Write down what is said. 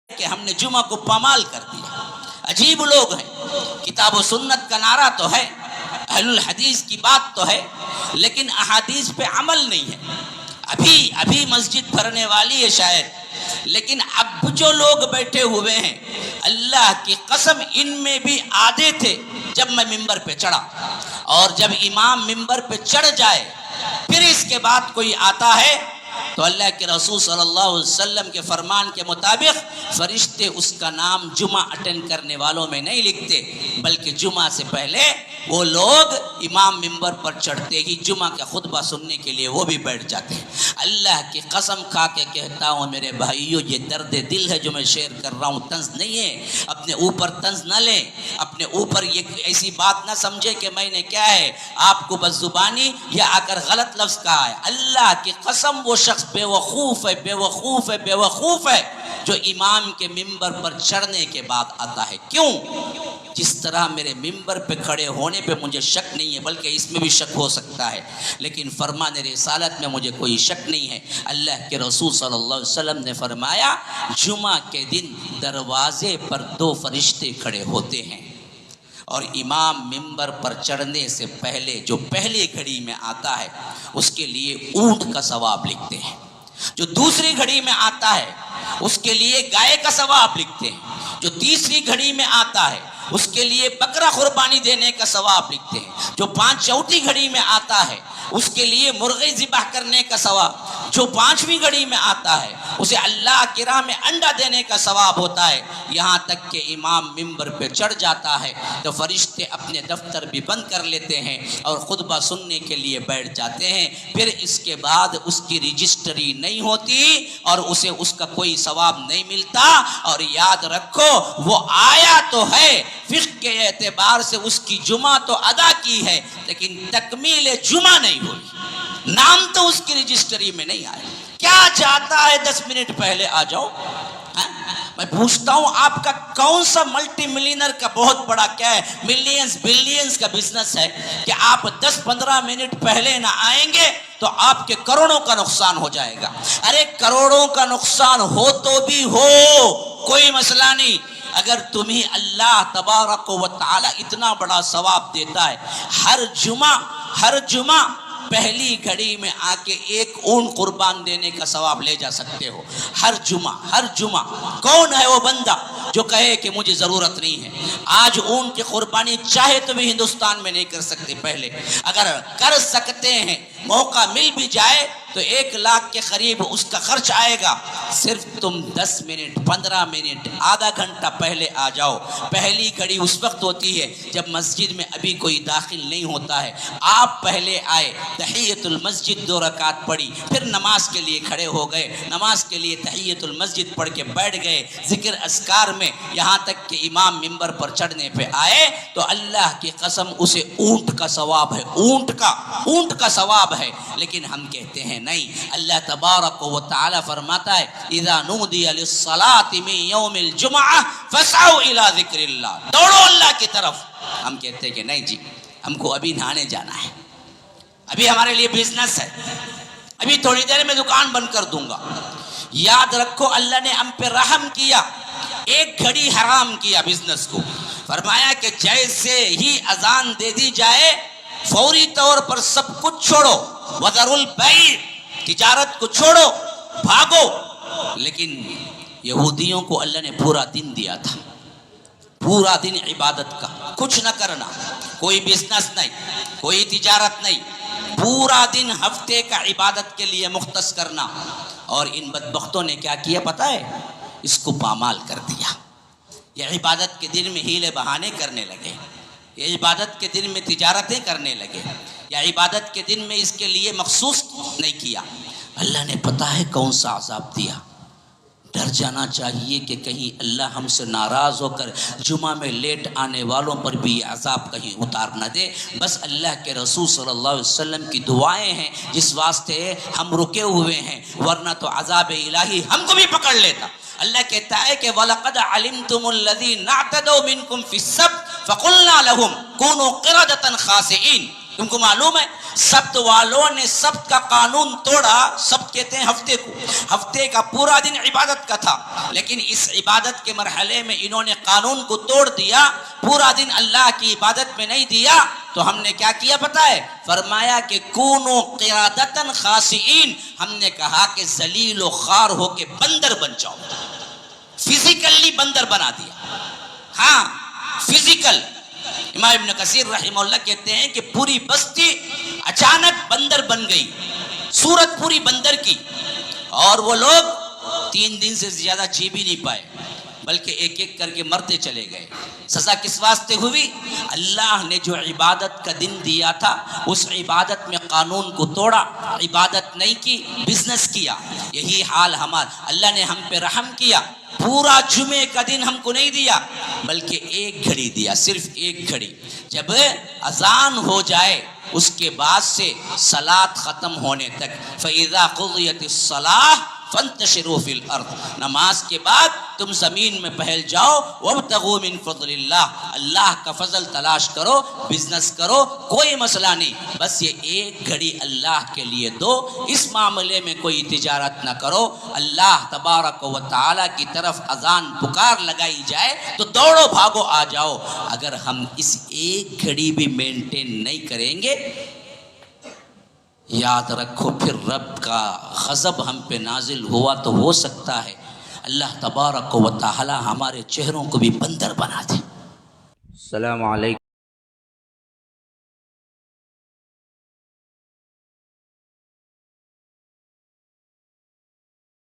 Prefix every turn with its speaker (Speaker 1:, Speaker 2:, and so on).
Speaker 1: کہ ہم نے جمعہ کو پامال کر دیا. عجیب لوگ ہیں. کتاب و سنت کا نعرہ تو ہے، اہل الحدیث کی بات تو ہے، لیکن احادیث پہ عمل نہیں ہے. ابھی مسجد بھرنے والی ہے شاید، لیکن اب جو لوگ بیٹھے ہوئے ہیں اللہ کی قسم ان میں بھی آدھے تھے جب میں ممبر پہ چڑھا، اور جب امام ممبر پہ چڑھ جائے پھر اس کے بعد کوئی آتا ہے تو اللہ کے رسول صلی اللہ علیہ وسلم کے فرمان کے مطابق فرشتے اس کا نام جمعہ اٹینڈ کرنے والوں میں نہیں لکھتے، بلکہ جمعہ سے پہلے وہ لوگ امام ممبر پر چڑھتے ہی جمعہ کا خطبہ سننے کے لیے وہ بھی بیٹھ جاتے ہیں. اللہ کی قسم کھا کے کہتا ہوں میرے بھائیوں، یہ درد دل ہے جو میں شیئر کر رہا ہوں، طنز نہیں ہے. اپنے اوپر طنز نہ لیں، اپنے اوپر یہ ایسی بات نہ سمجھے کہ میں نے کیا ہے آپ کو بس زبانی یا آ کر غلط لفظ کہا ہے. اللہ کی قسم وہ شخص بے وقوف ہے جو امام کے ممبر پر چڑھنے کے بعد آتا ہے. کیوں؟ جس طرح میرے ممبر پہ کھڑے ہونے پہ مجھے شک نہیں ہے، بلکہ اس میں بھی شک ہو سکتا ہے، لیکن فرمان رسالت میں مجھے کوئی شک نہیں ہے. اللہ کے رسول صلی اللہ علیہ وسلم نے فرمایا جمعہ کے دن دروازے پر 2 فرشتے کھڑے ہوتے ہیں، اور امام ممبر پر چڑھنے سے پہلے جو پہلی گھڑی میں آتا ہے اس کے لیے اونٹ کا ثواب لکھتے ہیں، جو دوسری گھڑی میں آتا ہے اس کے لیے گائے کا ثواب لکھتے ہیں، جو تیسری گھڑی میں آتا ہے اس کے لیے بکرا قربانی دینے کا ثواب لکھتے ہیں، جو چوتھی گھڑی میں آتا ہے اس کے لیے مرغی ذبح کرنے کا ثواب، جو 5ویں گھڑی میں آتا ہے اسے اللہ کی راہ میں انڈا دینے کا ثواب ہوتا ہے. یہاں تک کہ امام ممبر پہ چڑھ جاتا ہے تو فرشتے اپنے دفتر بھی بند کر لیتے ہیں اور خطبہ سننے کے لیے بیٹھ جاتے ہیں. پھر اس کے بعد اس کی رجسٹری نہیں ہوتی اور اسے اس کا کوئی ثواب نہیں ملتا. اور یاد رکھو وہ آیا تو ہے، فقہ کے اعتبار سے اس کی جمعہ تو ادا کی ہے، لیکن تکمیل جمعہ نہیں ہوئی، نام تو اس کی رجسٹری میں نہیں آیا. کیا چاہتا ہے 10 منٹ پہلے آ جاؤ؟ میں پوچھتا ہوں آپ کا کون سا ملٹی ملینر کا بہت بڑا کیا ہے ملینز بلینز کا بزنس ہے کہ آپ 10-15 منٹ پہلے نہ آئیں گے تو آپ کے کروڑوں کا نقصان ہو جائے گا. ارے کروڑوں کا نقصان ہو تو بھی ہو کوئی مسئلہ نہیں، اگر تمہیں اللہ تبارک و تعالی اتنا بڑا ثواب دیتا ہے، ہر جمعہ پہلی گھڑی میں آ کے 1 اونٹ قربان دینے کا ثواب لے جا سکتے ہو. ہر جمعہ کون ہے وہ بندہ جو کہے کہ مجھے ضرورت نہیں ہے؟ آج اونٹ کی قربانی چاہے تو بھی ہندوستان میں نہیں کر سکتے، پہلے اگر کر سکتے ہیں موقع مل بھی جائے تو 1 لاکھ کے قریب اس کا خرچ آئے گا. صرف تم 10 منٹ 15 منٹ آدھا گھنٹہ پہلے آ جاؤ. پہلی گھڑی اس وقت ہوتی ہے جب مسجد میں ابھی کوئی داخل نہیں ہوتا ہے. آپ پہلے آئے، تحیت المسجد 2 رکعت پڑھی، پھر نماز کے لیے کھڑے ہو گئے، نماز کے لیے تحیت المسجد پڑھ کے بیٹھ گئے ذکر اذکار میں، یہاں تک کہ امام ممبر پر چڑھنے پہ آئے تو اللہ کی قسم اسے اونٹ کا ثواب ہے، اونٹ کا ثواب ہے. لیکن ہم کہتے ہیں نہیں، اللہ تبارک و تعالی فرماتا ہے اذا نودی للصلاۃ من یوم الجمعہ فاسعوا الی ذکر اللہ، دوڑو اللہ کی طرف. ہم کہتے ہیں کہ نہیں جی، ہم کو ابھی نہانے جانا ہے، ابھی ہمارے لیے بزنس ہے، ابھی تھوڑی دیر میں دکان بند کر دوں گا. یاد رکھو اللہ نے ہم پہ رحم کیا، 1 گھڑی حرام کیا بزنس کو. فرمایا کہ جیسے ہی اذان دے دی جائے فوری طور پر سب کچھ چھوڑو، وذروا البیع، تجارت کو چھوڑو، بھاگو. لیکن یہودیوں کو اللہ نے پورا دن دیا تھا، پورا دن عبادت کا، کچھ نہ کرنا، کوئی بزنس نہیں، کوئی تجارت نہیں، پورا دن ہفتے کا عبادت کے لیے مختص کرنا. اور ان بدبختوں نے کیا کیا پتہ ہے؟ اس کو پامال کر دیا. یہ عبادت کے دن میں ہیلے بہانے کرنے لگے، یہ عبادت کے دن میں تجارتیں کرنے لگے، یا عبادت کے دن میں اس کے لیے مخصوص نہیں کیا. اللہ نے پتہ ہے کون سا عذاب دیا. ڈر جانا چاہیے کہ کہیں اللہ ہم سے ناراض ہو کر جمعہ میں لیٹ آنے والوں پر بھی یہ عذاب کہیں اتار نہ دے. بس اللہ کے رسول صلی اللہ علیہ وسلم کی دعائیں ہیں جس واسطے ہم رکے ہوئے ہیں، ورنہ تو عذاب الہی ہم کو بھی پکڑ لیتا. اللہ کہتا ہے کہ وَلَقَدْ عَلِمْتُمُ الَّذِينَ اعْتَدَوْا مِنْكُمْ فِي السَّبْتِ فَقُلْنَا لَهُمْ كُونُوا قِرَدَةً خَاسِئِينَ. تم کو معلوم ہے سبت والوں نے سبت کا قانون توڑا. سبت کہتے ہیں ہفتے کو. ہفتے کا پورا دن عبادت کا تھا، لیکن اس عبادت کے مرحلے میں انہوں نے قانون کو توڑ دیا، پورا دن اللہ کی عبادت میں نہیں دیا. تو ہم نے کیا کیا پتہ ہے؟ فرمایا کہ کونوا قرادۃ خاسئین. ہم نے کہا کہ ذلیل و خوار ہو کے بندر بن جاؤ. فزیکلی بندر بنا دیا. ہاں فزیکل. امام ابن کثیر رحمہ اللہ کہتے ہیں کہ پوری بستی اچانک بندر بن گئی، صورت پوری بندر کی، اور وہ لوگ 3 دن سے زیادہ جی بھی نہیں پائے، بلکہ ایک ایک کر کے مرتے چلے گئے. سزا کس واسطے ہوئی؟ اللہ نے جو عبادت کا دن دیا تھا اس عبادت میں قانون کو توڑا، عبادت نہیں کی، بزنس کیا. یہی حال ہمارا. اللہ نے ہم پہ رحم کیا، پورا جمعے کا دن ہم کو نہیں دیا، بلکہ ایک گھڑی دیا، صرف ایک گھڑی. جب اذان ہو جائے اس کے بعد سے صلاۃ ختم ہونے تک، فَإِذَا قُضِيَتِ الصَّلَاةُ فَانْتَشِرُوا فِي الْأَرْضِ. نماز کے بعد تم زمین میں پھیل جاؤ. وَابْتَغُوا مِن فَضْلِ اللَّهِ. اللہ کا فضل تلاش کرو، بزنس کرو، کوئی مسئلہ نہیں، بس یہ ایک گھڑی اللہ کے لیے دو. اس معاملے میں کوئی تجارت نہ کرو. اللہ تبارک و تعالی کی طرف اذان پکار لگائی جائے تو دوڑو بھاگو آ جاؤ. اگر ہم اس ایک گھڑی بھی مینٹین نہیں کریں گے، یاد رکھو پھر رب کا غضب ہم پہ نازل ہوا تو ہو سکتا ہے اللہ تبارک و تعالی ہمارے چہروں کو بھی بندر بنا دے. السلام علیکم.